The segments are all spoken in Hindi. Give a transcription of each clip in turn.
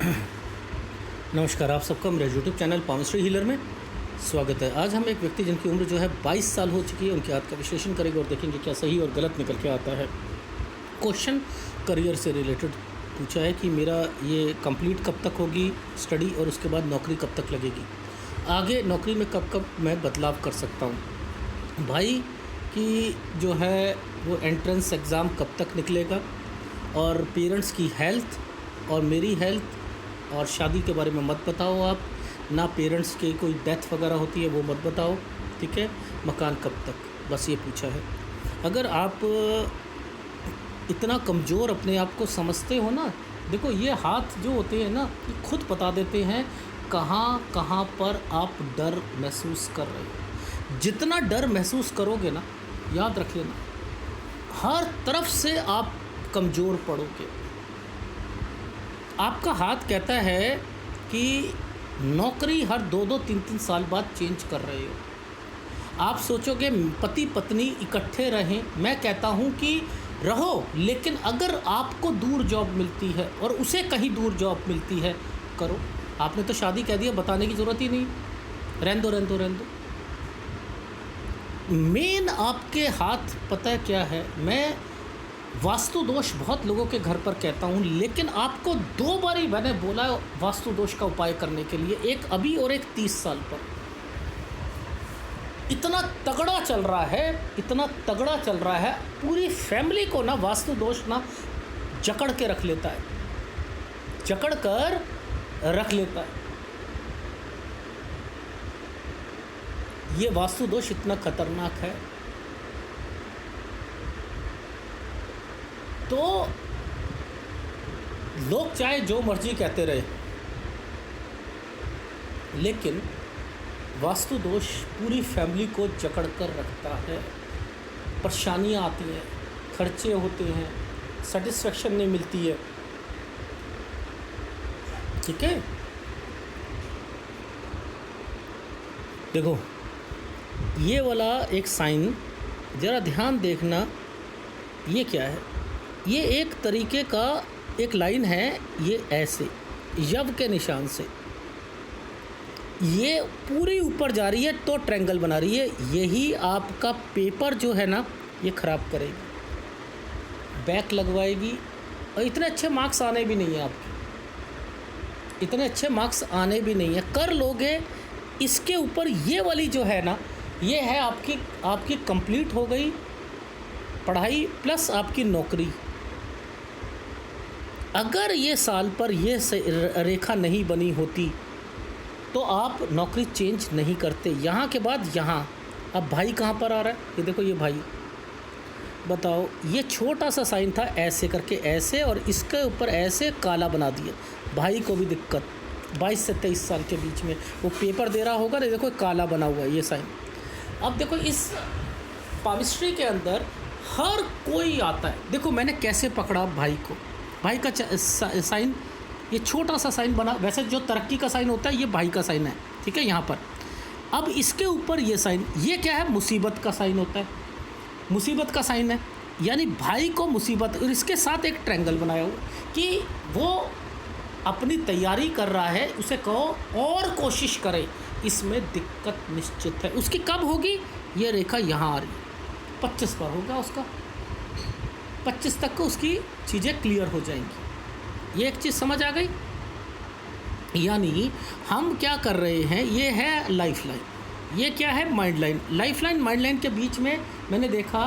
नमस्कार, आप सबका मेरे यूट्यूब चैनल पामश्री हीलर में स्वागत है। आज हम एक व्यक्ति जिनकी उम्र जो है 22 साल हो चुकी है, उनके हाथ का विश्लेषण करेंगे और देखेंगे क्या सही और गलत निकल के आता है। क्वेश्चन करियर से रिलेटेड पूछा है कि मेरा ये कंप्लीट कब तक होगी स्टडी और उसके बाद नौकरी कब तक लगेगी, आगे नौकरी में कब कब मैं बदलाव कर सकता हूँ, भाई की जो है वो एंट्रेंस एग्ज़ाम कब तक निकलेगा, और पेरेंट्स की हेल्थ और मेरी हेल्थ और शादी के बारे में मत बताओ आप ना, पेरेंट्स के कोई डेथ वगैरह होती है वो मत बताओ, ठीक है। मकान कब तक, बस ये पूछा है। अगर आप इतना कमज़ोर अपने आप को समझते हो ना, देखो ये हाथ जो होते हैं ना ये खुद बता देते हैं कहाँ कहाँ पर आप डर महसूस कर रहे हो। जितना डर महसूस करोगे ना, याद रख लेना हर तरफ से आप कमज़ोर पड़ोगे। आपका हाथ कहता है कि नौकरी हर 2-3 साल बाद चेंज कर रहे हो। आप सोचोगे पति पत्नी इकट्ठे रहें, मैं कहता हूँ कि रहो, लेकिन अगर आपको दूर जॉब मिलती है और उसे कहीं दूर जॉब मिलती है करो। आपने तो शादी कह दिया, बताने की ज़रूरत ही नहीं, रहने दो रहने दो रहने दो। मेन आपके हाथ पता है क्या है, मैं वास्तु दोष बहुत लोगों के घर पर कहता हूँ, लेकिन आपको 2 बारी मैंने बोला वास्तु दोष का उपाय करने के लिए, एक अभी और एक 30 साल पर। इतना तगड़ा चल रहा है, इतना तगड़ा चल रहा है, पूरी फैमिली को ना वास्तु दोष ना जकड़ के रख लेता है, जकड़ कर रख लेता है। ये वास्तु दोष इतना खतरनाक है। तो लोग चाहे जो मर्जी कहते रहे, लेकिन वास्तु दोष पूरी फैमिली को जकड़ कर रखता है। परेशानियां आती हैं, खर्चे होते हैं, सेटिस्फेक्शन नहीं मिलती है, ठीक है। देखो ये वाला एक साइन ज़रा ध्यान देखना, ये क्या है, ये एक तरीके का एक लाइन है, ये ऐसे यव के निशान से ये पूरी ऊपर जा रही है तो ट्रायंगल बना रही है। यही आपका पेपर जो है ना ये ख़राब करेगी, बैक लगवाएगी, और इतने अच्छे मार्क्स आने भी नहीं है आपके, इतने अच्छे मार्क्स आने भी नहीं है। कर लोगे इसके ऊपर ये वाली जो है ना, ये है आपकी कंप्लीट हो गई पढ़ाई प्लस आपकी नौकरी। अगर ये साल पर ये रेखा नहीं बनी होती तो आप नौकरी चेंज नहीं करते। यहाँ के बाद यहाँ, अब भाई कहाँ पर आ रहा है, ये देखो ये भाई, बताओ ये छोटा सा साइन था ऐसे करके ऐसे, और इसके ऊपर ऐसे काला बना दिया। भाई को भी दिक्कत, 22 से 23 साल के बीच में वो पेपर दे रहा होगा ना, देखो काला बना हुआ है ये साइन। अब देखो इस पामिस्ट्री के अंदर हर कोई आता है। देखो मैंने कैसे पकड़ा भाई को, भाई का साइन ये छोटा सा साइन बना, वैसे जो तरक्की का साइन होता है ये भाई का साइन है, ठीक है यहाँ पर। अब इसके ऊपर ये साइन, ये क्या है, मुसीबत का साइन होता है, मुसीबत का साइन है, यानी भाई को मुसीबत, और इसके साथ एक ट्रायंगल बनाया हुआ कि वो अपनी तैयारी कर रहा है, उसे कहो और कोशिश करे, इसमें दिक्कत निश्चित है। उसकी कब होगी, ये रेखा यहाँ आ रही है, 25 पर होगा उसका, 25 तक को उसकी चीज़ें क्लियर हो जाएंगी। ये एक चीज़ समझ आ गई। यानी हम क्या कर रहे हैं, ये है लाइफ लाइन, ये क्या है, mind line. Life line mind line के बीच में मैंने देखा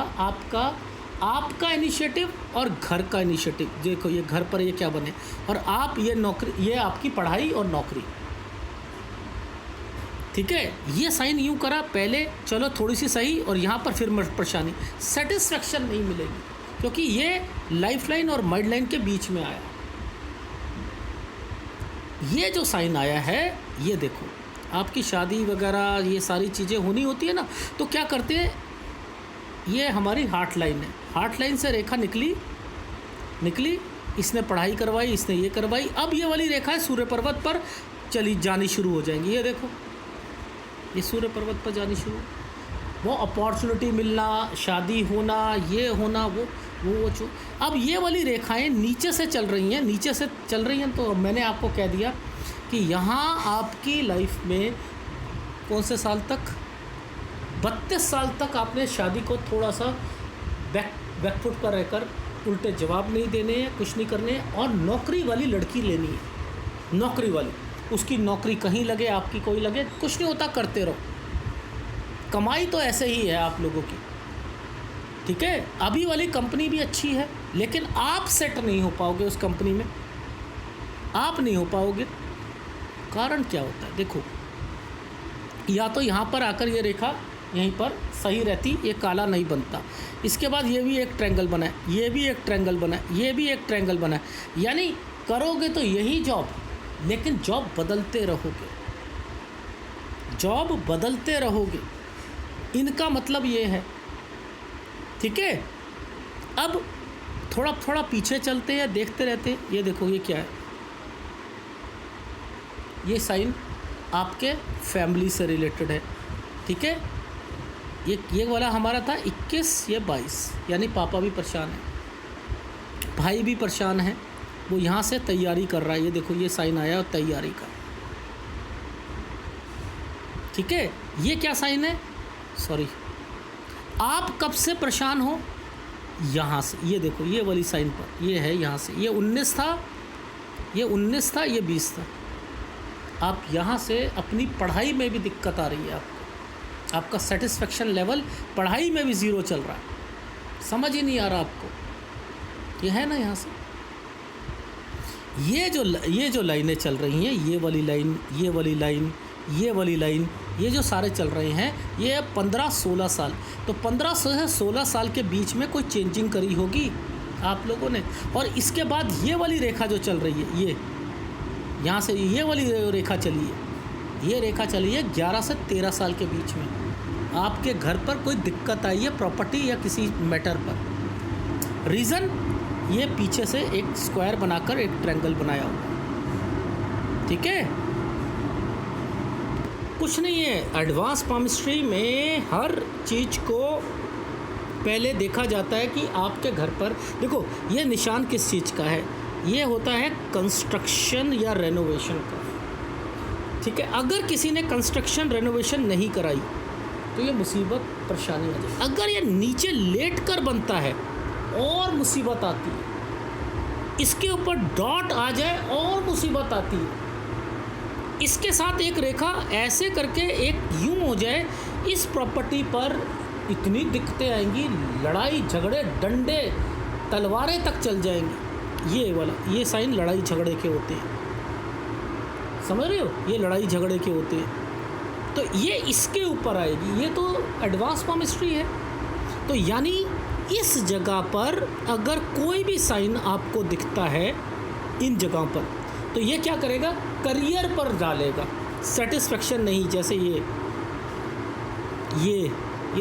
आपका इनिशिएटिव और घर का इनिशिएटिव। देखो ये घर पर ये क्या बने, और आप ये नौकरी, ये आपकी पढ़ाई और नौकरी, ठीक है। ये साइन यूँ करा पहले, चलो थोड़ी सी सही, और यहाँ पर फिर परेशानी, सेटिस्फेक्शन नहीं मिलेगी, क्योंकि ये लाइफ लाइन और माइंड लाइन के बीच में आया। ये जो साइन आया है, ये देखो आपकी शादी वगैरह ये सारी चीज़ें होनी होती है ना, तो क्या करते हैं, ये हमारी हार्ट लाइन है, हार्ट लाइन से रेखा निकली, इसने पढ़ाई करवाई, इसने ये करवाई। अब ये वाली रेखा है सूर्य पर्वत पर चली जानी शुरू हो जाएंगी। ये देखो ये सूर्य पर्वत पर जानी शुरू, वो अपॉर्चुनिटी मिलना, शादी होना, ये होना, वो जो अब ये वाली रेखाएं नीचे से चल रही हैं, नीचे से चल रही हैं। तो मैंने आपको कह दिया कि यहाँ आपकी लाइफ में कौन से साल तक, 32 साल तक आपने शादी को थोड़ा सा बैकफुट पर रहकर उल्टे जवाब नहीं देने हैं, कुछ नहीं करने हैं, और नौकरी वाली लड़की लेनी है। नौकरी वाली, उसकी नौकरी कहीं लगे, आपकी कोई लगे, कुछ नहीं होता, करते रहो। कमाई तो ऐसे ही है आप लोगों की, ठीक है। अभी वाली कंपनी भी अच्छी है, लेकिन आप सेट नहीं हो पाओगे उस कंपनी में, आप नहीं हो पाओगे। कारण क्या होता है, देखो, या तो यहाँ पर आकर ये रेखा यहीं पर सही रहती, ये काला नहीं बनता। इसके बाद ये भी एक ट्रायंगल बना है, ये भी एक ट्रायंगल बना है, ये भी एक ट्रायंगल बना है। यानी करोगे तो यही जॉब, लेकिन जॉब बदलते रहोगे, जॉब बदलते रहोगे, इनका मतलब ये है, ठीक है। अब थोड़ा थोड़ा पीछे चलते हैं, देखते रहते हैं। ये देखो, ये क्या है, ये साइन आपके फैमिली से रिलेटेड है, ठीक है। ये वाला हमारा था 21, ये 22, यानी पापा भी परेशान है, भाई भी परेशान है, वो यहाँ से तैयारी कर रहा है। ये देखो, ये साइन आया और तैयारी का, ठीक है। ये क्या साइन है, सॉरी, आप कब से परेशान हो, यहाँ से, ये देखो, ये वाली साइन पर, ये है यहाँ से, ये 19 था, ये 19 था, ये 20 था। आप यहाँ से अपनी पढ़ाई में भी दिक्कत आ रही है, आपका सेटिस्फेक्शन लेवल पढ़ाई में भी ज़ीरो चल रहा है, समझ ही नहीं आ रहा आपको। ये है ना, यहाँ से ये जो लाइनें चल रही हैं, ये वाली लाइन, ये वाली लाइन, ये वाली लाइन, ये जो सारे चल रहे हैं, ये 15-16 साल, तो 15 से 16 साल के बीच में कोई चेंजिंग करी होगी आप लोगों ने। और इसके बाद ये वाली रेखा जो चल रही है, ये यहाँ से ये वाली रेखा चली है, ये रेखा चली है 11 से 13 साल के बीच में। आपके घर पर कोई दिक्कत आई है प्रॉपर्टी या किसी मैटर पर, रीज़न ये पीछे से एक स्क्वायर बनाकर एक ट्रायंगल बनाया हुआ, ठीक है। कुछ नहीं है, एडवांस पामिस्ट्री में हर चीज़ को पहले देखा जाता है कि आपके घर पर, देखो ये निशान किस चीज़ का है, ये होता है कंस्ट्रक्शन या रेनोवेशन का, ठीक है। अगर किसी ने कंस्ट्रक्शन रेनोवेशन नहीं कराई तो ये मुसीबत परेशानी आ जाए। अगर ये नीचे लेट कर बनता है और मुसीबत आती है, इसके ऊपर डॉट आ जाए और मुसीबत आती है, इसके साथ एक रेखा ऐसे करके एक यूं हो जाए, इस प्रॉपर्टी पर इतनी दिक्कतें आएंगी, लड़ाई झगड़े, डंडे, तलवारें तक चल जाएंगी। ये वाला, ये साइन लड़ाई झगड़े के होते हैं, समझ रहे हो, ये लड़ाई झगड़े के होते हैं, तो ये इसके ऊपर आएगी। ये तो एडवांस पामिस्ट्री है। तो यानी इस जगह पर अगर कोई भी साइन आपको दिखता है इन जगहों पर, तो ये क्या करेगा, करियर पर डालेगा, सेटिस्फेक्शन नहीं। जैसे ये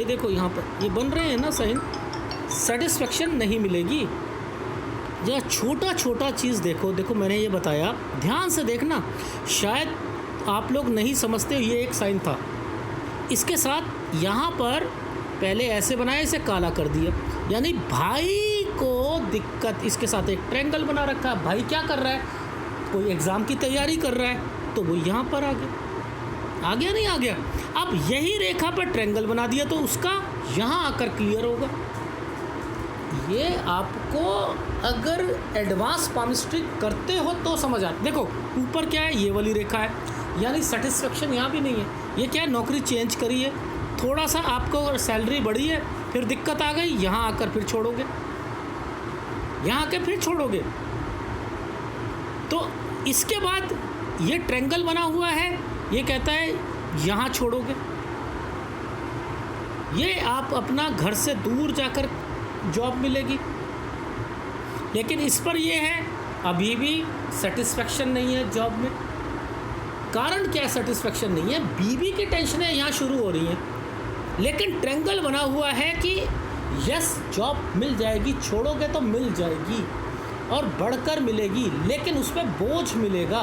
देखो यहाँ पर ये बन रहे हैं ना साइन, सेटिस्फेक्शन नहीं मिलेगी। जरा छोटा छोटा चीज़ देखो मैंने ये बताया, ध्यान से देखना, शायद आप लोग नहीं समझते। ये एक साइन था, इसके साथ यहाँ पर पहले ऐसे बनाया, इसे काला कर दिया, यानी भाई को दिक्कत। इसके साथ एक ट्रायंगल बना रखा है, भाई क्या कर रहा है, कोई एग्ज़ाम की तैयारी कर रहा है, तो वो यहाँ पर आ गया नहीं आ गया। अब यही रेखा पर ट्रायंगल बना दिया तो उसका यहाँ आकर क्लियर होगा। ये आपको अगर एडवांस पामिस्ट्री करते हो तो समझ आता। देखो ऊपर क्या है, ये वाली रेखा है, यानी सेटिस्फेक्शन यहाँ भी नहीं है। ये क्या है, नौकरी चेंज करी है, थोड़ा सा आपको अगर सैलरी बढ़ी है, फिर दिक्कत आ गई, यहाँ आकर फिर छोड़ोगे, यहाँ आकर फिर छोड़ोगे। तो इसके बाद ये ट्रायंगल बना हुआ है, ये कहता है यहाँ छोड़ोगे। ये आप अपना घर से दूर जाकर जॉब मिलेगी, लेकिन इस पर ये है अभी भी सेटिस्फेक्शन नहीं है जॉब में। कारण क्या है सेटिस्फेक्शन नहीं है, बीवी की टेंशनें यहाँ शुरू हो रही हैं, लेकिन ट्रायंगल बना हुआ है कि यस जॉब मिल जाएगी, छोड़ोगे तो मिल जाएगी। और बढ़कर मिलेगी, लेकिन उसमें बोझ मिलेगा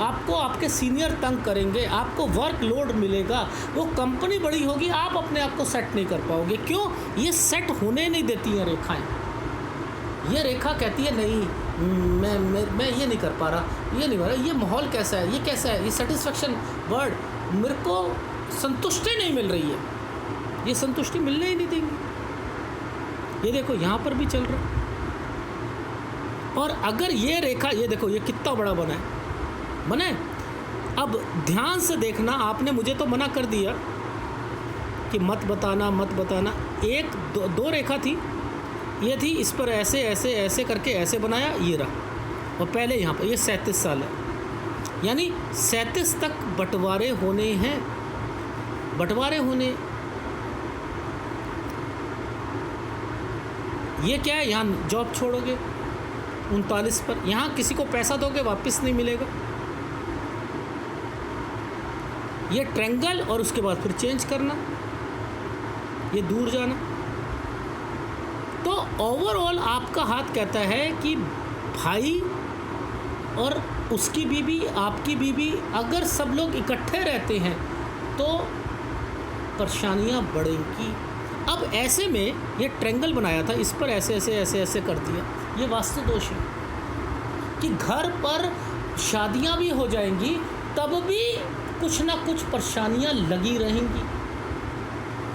आपको, आपके सीनियर तंग करेंगे, आपको वर्कलोड मिलेगा, वो कंपनी बड़ी होगी, आप अपने आप को सेट नहीं कर पाओगे। क्यों? ये सेट होने नहीं देती हैं रेखाएं। ये रेखा कहती है नहीं, मैं ये नहीं कर पा रहा, ये नहीं हो रहा, ये माहौल कैसा है, ये कैसा है, ये सेटिस्फेक्शन वर्ड, मेरे को संतुष्टि नहीं मिल रही है, ये संतुष्टि मिलने ही नहीं देंगे। ये देखो यहाँ पर भी चल रहा है। और अगर ये रेखा, ये देखो ये कितना बड़ा बना है। अब ध्यान से देखना, आपने मुझे तो मना कर दिया कि मत बताना। एक दो रेखा थी, ये थी, इस पर ऐसे ऐसे ऐसे करके ऐसे बनाया, ये रहा। और पहले यहाँ पर ये 37 साल है, यानी 37 तक बंटवारे होने हैं, बंटवारे होने। ये क्या है, यहाँ जॉब छोड़ोगे 39 पर, यहाँ किसी को पैसा दोगे वापस नहीं मिलेगा। ये ट्रायंगल और उसके बाद फिर चेंज करना, ये दूर जाना। तो ओवरऑल आपका हाथ कहता है कि भाई और उसकी बीवी, आपकी बीवी, अगर सब लोग इकट्ठे रहते हैं तो परेशानियाँ बढ़ेंगी। अब ऐसे में ये ट्रायंगल बनाया था, इस पर ऐसे ऐसे ऐसे ऐसे कर दिया, ये वास्तु दोष है कि घर पर शादियां भी हो जाएंगी तब भी कुछ ना कुछ परेशानियां लगी रहेंगी।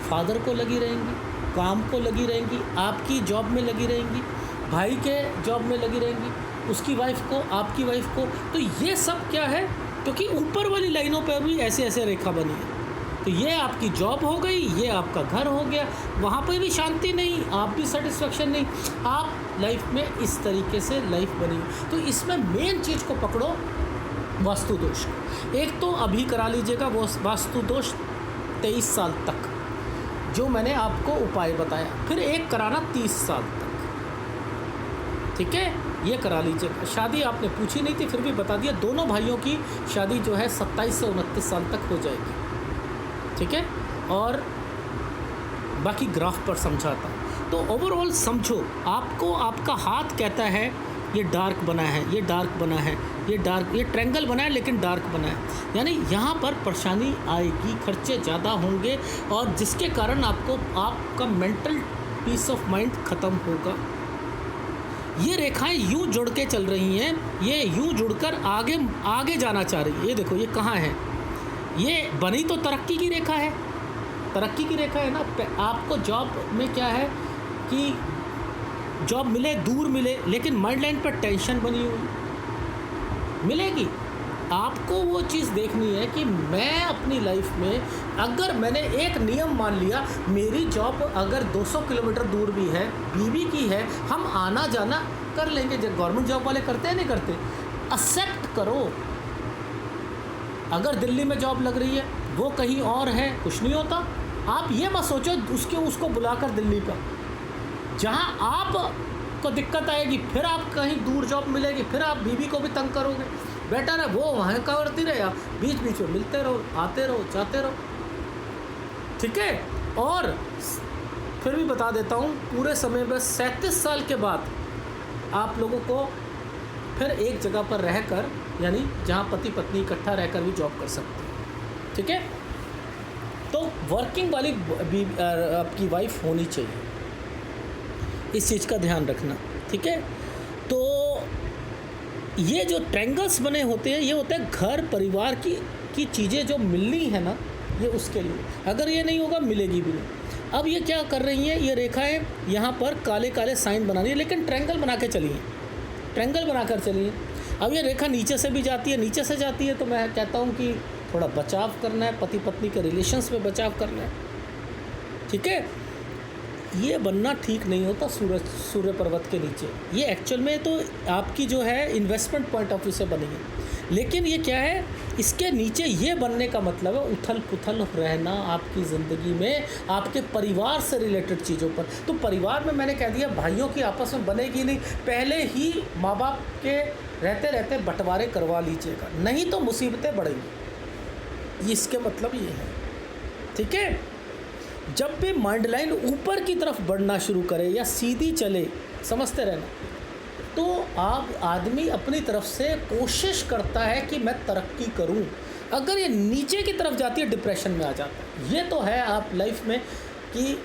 फादर को लगी रहेंगी, काम को लगी रहेंगी, आपकी जॉब में लगी रहेंगी, भाई के जॉब में लगी रहेंगी, उसकी वाइफ को, आपकी वाइफ को। तो ये सब क्या है, क्योंकि ऊपर वाली लाइनों पर भी ऐसे ऐसे रेखा बनी है। तो ये आपकी जॉब हो गई, ये आपका घर हो गया, वहाँ पर भी शांति नहीं, आप भी सेटिस्फेक्शन नहीं, आप लाइफ में इस तरीके से लाइफ बनी। तो इसमें मेन चीज़ को पकड़ो, वास्तु दोष। एक तो अभी करा लीजिएगा वो वास्तु दोष 23 साल तक, जो मैंने आपको उपाय बताया, फिर एक कराना 30 साल तक, ठीक है, ये करा लीजिएगा। शादी आपने पूछी नहीं थी, फिर भी बता दिया, दोनों भाइयों की शादी जो है 27 से 29 साल तक हो जाएगी, ठीक है। और बाकी ग्राफ पर समझाता हूँ। तो ओवरऑल समझो, आपको आपका हाथ कहता है ये डार्क बना है, ये डार्क बना है, ये डार्क, ये ट्रायंगल बना है लेकिन डार्क बना है, यानी यहाँ पर परेशानी आएगी, खर्चे ज़्यादा होंगे, और जिसके कारण आपका मेंटल पीस ऑफ माइंड ख़त्म होगा। ये रेखाएं यूँ जुड़ के चल रही हैं, ये यूँ जुड़कर आगे आगे जाना चाह रही है। ये देखो ये कहाँ है, ये बनी तो तरक्की की रेखा है, तरक्की की रेखा है ना। आपको जॉब में क्या है कि जॉब मिले, दूर मिले, लेकिन माइंड लाइन पर टेंशन बनी हुई मिलेगी। आपको वो चीज़ देखनी है कि मैं अपनी लाइफ में, अगर मैंने एक नियम मान लिया, मेरी जॉब अगर 200 किलोमीटर दूर भी है, बीवी की है, हम आना जाना कर लेंगे, जब गवर्नमेंट जॉब वाले करते हैं नहीं करते, एक्सेप्ट करो। अगर दिल्ली में जॉब लग रही है, वो कहीं और है, कुछ नहीं होता। आप ये मत सोचो उसको बुलाकर दिल्ली पर, जहाँ आप को दिक्कत आएगी, फिर आप कहीं दूर जॉब मिलेगी, फिर आप बीवी को भी तंग करोगे। बेटर है वो वहाँ करती रहे, आप बीच बीच में मिलते रहो, आते रहो, जाते रहो, ठीक है। और फिर भी बता देता हूँ, पूरे समय में 37 साल के बाद आप लोगों को फिर एक जगह पर रहकर, यानी जहाँ पति पत्नी इकट्ठा रहकर भी जॉब कर सकते हैं, ठीक है। तो वर्किंग वाली आपकी वाइफ होनी चाहिए, इस चीज़ का ध्यान रखना, ठीक है। तो ये जो ट्रायंगल्स बने होते हैं, ये होता है घर परिवार की चीज़ें जो मिलनी है ना, ये उसके लिए। अगर ये नहीं होगा मिलेगी भी नहीं। अब ये क्या कर रही हैं, ये रेखाएं यहाँ पर काले काले साइन बना रही है, लेकिन ट्रायंगल बना के चली हैं, ट्रायंगल बनाकर चली हैं। अब ये रेखा नीचे से भी जाती है, नीचे से जाती है, तो मैं कहता हूँ कि थोड़ा बचाव करना है, पति पत्नी के रिलेशंस में बचाव करना है, ठीक है। ये बनना ठीक नहीं होता सूर्य पर्वत के नीचे। ये एक्चुअल में तो आपकी जो है इन्वेस्टमेंट पॉइंट ऑफ व्यू से बनी है, लेकिन ये क्या है, इसके नीचे ये बनने का मतलब है उथल पुथल रहना आपकी ज़िंदगी में, आपके परिवार से रिलेटेड चीज़ों पर। तो परिवार में मैंने कह दिया, भाइयों की आपस में बनेगी नहीं, पहले ही माँ बाप के रहते रहते बंटवारे करवा लीजिएगा, नहीं तो मुसीबतें बढ़ेंगी। इसके मतलब ये है, ठीक है। जब भी माइंड लाइन ऊपर की तरफ बढ़ना शुरू करे या सीधी चले, समझते रहना, तो आप आदमी अपनी तरफ से कोशिश करता है कि मैं तरक्की करूं। अगर ये नीचे की तरफ जाती है डिप्रेशन में आ जाता है। ये तो है आप लाइफ में कि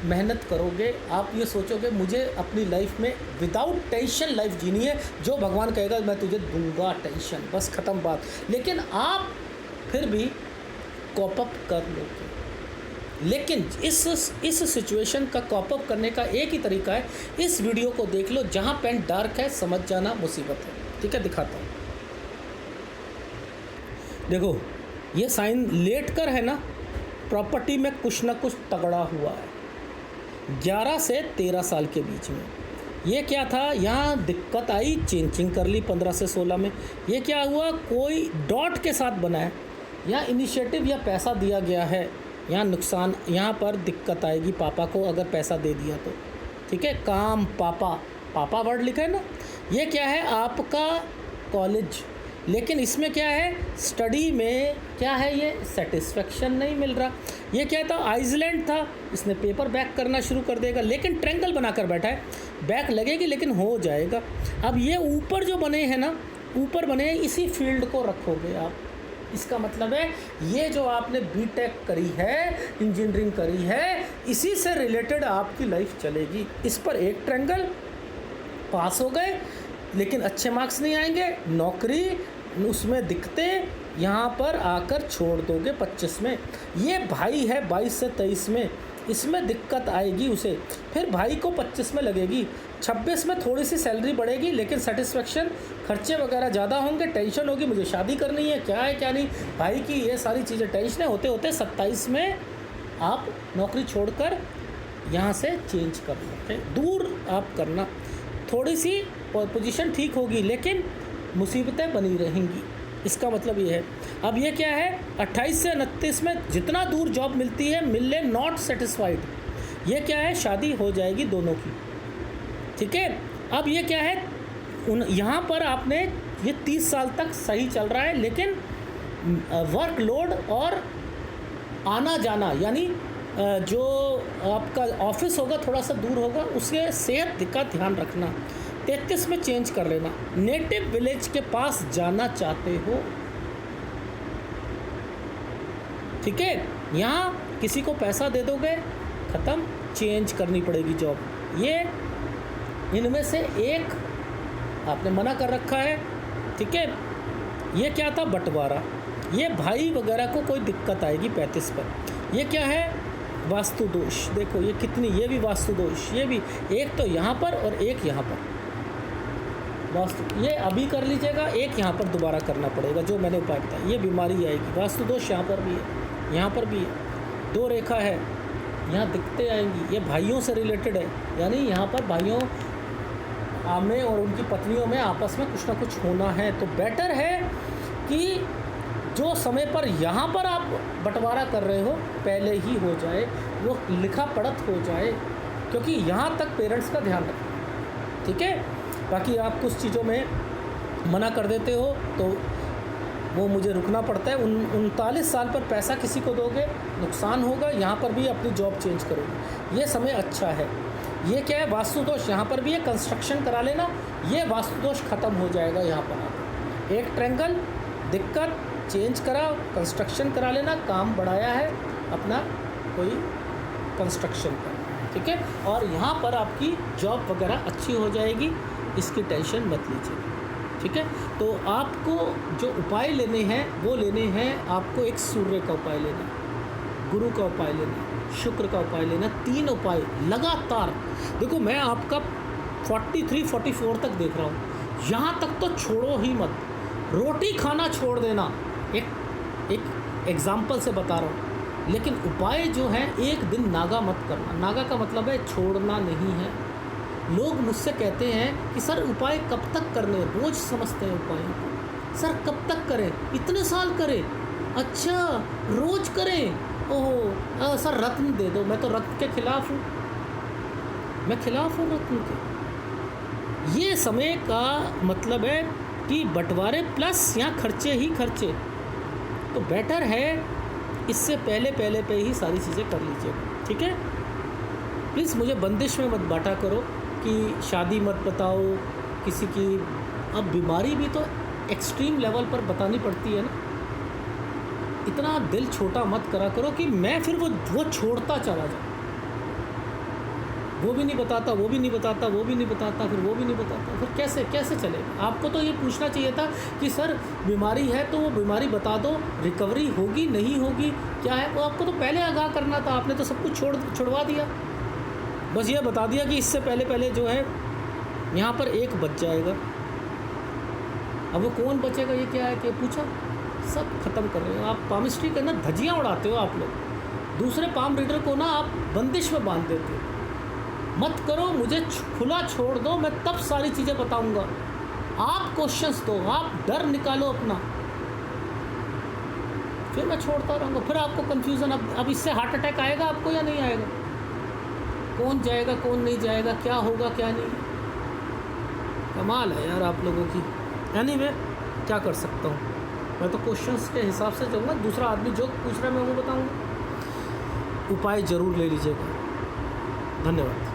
मेहनत करोगे, आप ये सोचोगे मुझे अपनी लाइफ में विदाउट टेंशन लाइफ जीनी है, जो भगवान कहेगा मैं तुझे दूंगा टेंशन, बस ख़त्म बात। लेकिन आप फिर भी कॉप अप कर लोगे। लेकिन इस सिचुएशन का कॉप अप करने का एक ही तरीका है, इस वीडियो को देख लो, जहाँ पेन डार्क है समझ जाना मुसीबत है। ठीक है, दिखाता हूँ। देखो ये साइन लेट कर है ना, प्रॉपर्टी में कुछ ना कुछ तगड़ा हुआ है 11 से 13 साल के बीच में। ये क्या था, यहाँ दिक्कत आई, चेंजिंग कर ली 15 से 16 में। ये क्या हुआ, कोई डॉट के साथ बना है, यहाँ इनिशिएटिव या पैसा दिया गया है, यहाँ नुकसान, यहाँ पर दिक्कत आएगी पापा को अगर पैसा दे दिया तो। ठीक है, काम पापा वर्ड लिखा है ना। ये क्या है, आपका कॉलेज, लेकिन इसमें क्या है, स्टडी में क्या है, ये सेटिस्फेक्शन नहीं मिल रहा। ये क्या था, आइसलैंड था, इसने पेपर बैक करना शुरू कर देगा, लेकिन ट्रैंगल बनाकर बैठा है, बैक लगेगी लेकिन हो जाएगा। अब ये ऊपर जो बने हैं ना, ऊपर बने हैं, इसी फील्ड को रखोगे आप। इसका मतलब है ये जो आपने बीटेक करी है, इंजीनियरिंग करी है, इसी से रिलेटेड आपकी लाइफ चलेगी। इस पर एक ट्रैंगल पास हो गए, लेकिन अच्छे मार्क्स नहीं आएंगे, नौकरी उसमें दिखते, यहाँ पर आकर छोड़ दोगे 25 में। ये भाई है 22 से 23 में, इसमें दिक्कत आएगी उसे, फिर भाई को 25 में लगेगी, 26 में थोड़ी सी सैलरी बढ़ेगी, लेकिन सेटिस्फेक्शन, खर्चे वगैरह ज़्यादा होंगे, टेंशन होगी, मुझे शादी करनी है, क्या है क्या नहीं, भाई की ये सारी चीज़ें टेंशन होते होते 27 में आप नौकरी छोड़कर यहाँ से चेंज कर लो, दूर आप करना। थोड़ी सी पोजीशन ठीक होगी, लेकिन मुसीबतें बनी रहेंगी। इसका मतलब ये है। अब ये क्या है, 28 से 29 में जितना दूर जॉब मिलती है मिले, नॉट सेटिस्फाइड। ये क्या है, शादी हो जाएगी दोनों की। ठीक है, अब ये क्या है, यहाँ पर आपने ये 30 साल तक सही चल रहा है, लेकिन वर्कलोड और आना जाना, यानी जो आपका ऑफिस होगा थोड़ा सा दूर होगा, उसके सेहत का ध्यान रखना। 33 में चेंज कर लेना, नेटिव विलेज के पास जाना चाहते हो। ठीक है, यहाँ किसी को पैसा दे दोगे, ख़त्म, चेंज करनी पड़ेगी जॉब। ये इनमें से एक आपने मना कर रखा है। ठीक है, ये क्या था, बंटवारा, ये भाई वगैरह को कोई दिक्कत आएगी 35 पर। ये क्या है, वास्तु दोष, देखो ये कितनी, ये भी वास्तु दोष, ये भी एक तो यहाँ पर और एक यहाँ पर वास्तु, ये अभी कर लीजिएगा, एक यहाँ पर दोबारा करना पड़ेगा, जो मैंने उपाय बताया, ये बीमारी आएगी। वास्तु दोष यहाँ पर भी है, यहाँ पर भी है, 2 रेखा है, यहाँ दिक्कतें आएंगी, ये भाइयों से रिलेटेड है, यानी यहाँ पर भाइयों में और उनकी पत्नियों में आपस में कुछ ना कुछ होना है। तो बेटर है कि जो समय पर यहाँ पर आप बंटवारा कर रहे हो पहले ही हो जाए, वो लिखा पढ़त हो जाए, क्योंकि यहाँ तक पेरेंट्स का ध्यान रखना। ठीक है, बाकी आप कुछ चीज़ों में मना कर देते हो तो वो मुझे रुकना पड़ता है। 39 साल पर पैसा किसी को दोगे, नुकसान होगा, यहाँ पर भी अपनी जॉब चेंज करोगे, ये समय अच्छा है। ये क्या है, वास्तु दोष यहाँ पर भी है, कंस्ट्रक्शन करा लेना, ये वास्तु दोष ख़त्म हो जाएगा। यहाँ पर एक ट्रैंगल, दिक्कत, चेंज कराओ, कंस्ट्रक्शन करा लेना, काम बढ़ाया है अपना कोई कंस्ट्रक्शन का। ठीक है, और यहाँ पर आपकी जॉब वगैरह अच्छी हो जाएगी, इसकी टेंशन मत लीजिए। ठीक है, तो आपको जो उपाय लेने हैं वो लेने हैं, आपको एक सूर्य का उपाय लेना, गुरु का उपाय लेना, शुक्र का उपाय लेना, 3 उपाय लगातार। देखो मैं आपका 43-44 तक देख रहा हूँ, यहाँ तक तो छोड़ो ही मत, रोटी खाना छोड़ देना, एक एग्जाम्पल से बता रहा हूँ। लेकिन उपाय जो है, एक दिन नागा मत करना। नागा का मतलब है छोड़ना नहीं है। लोग मुझसे कहते हैं कि सर उपाय कब तक करने, रोज़ समझते हैं उपायों को, सर कब तक करें, इतने साल करें, अच्छा रोज़ करें, ओहो सर रत्न दे दो। मैं तो रत्न के खिलाफ़ हूँ, मैं खिलाफ़ हूँ रत्न के। ये समय का मतलब है कि बंटवारे प्लस यहाँ खर्चे ही खर्चे, तो बेटर है इससे पहले पे ही सारी चीज़ें कर लीजिए। ठीक है, प्लीज़ मुझे बंदिश में मत बांटा करो कि शादी मत बताओ, किसी की अब बीमारी भी तो एक्सट्रीम लेवल पर बतानी पड़ती है ना। इतना दिल छोटा मत करा करो कि मैं फिर वो छोड़ता चला जाऊँ। वो भी नहीं बताता, वो भी नहीं बताता, वो भी नहीं बताता, फिर वो भी नहीं बताता, फिर कैसे कैसे चलेगा। आपको तो ये पूछना चाहिए था कि सर बीमारी है तो वो बीमारी बता दो, रिकवरी होगी नहीं होगी क्या है, वो आपको तो पहले आगाह करना था। आपने तो सब कुछ छुड़वा दिया। बस ये बता दिया कि इससे पहले पहले जो है यहाँ पर एक बच जाएगा। अब वो कौन बचेगा ये क्या है कि पूछा, सब खत्म कर रहे हो आप। पामिस्ट्री के ना धज्जियाँ उड़ाते हो आप लोग। दूसरे पाम रीडर को ना आप बंदिश में बांध देते हो। मत करो, मुझे खुला छोड़ दो, मैं तब सारी चीज़ें बताऊंगा। आप क्वेश्चंस दो, आप डर निकालो अपना, फिर मैं छोड़ता रहूँगा। फिर आपको कन्फ्यूज़न, अब इससे हार्ट अटैक आएगा आपको या नहीं आएगा, कौन जाएगा कौन नहीं जाएगा, क्या होगा क्या नहीं। कमाल है यार आप लोगों की। एनीवे क्या कर सकता हूँ, मैं तो क्वेश्चंस के हिसाब से जाऊँगा। दूसरा आदमी जो पूछ रहा है मैं वो बताऊँगा। उपाय ज़रूर ले लीजिएगा। धन्यवाद।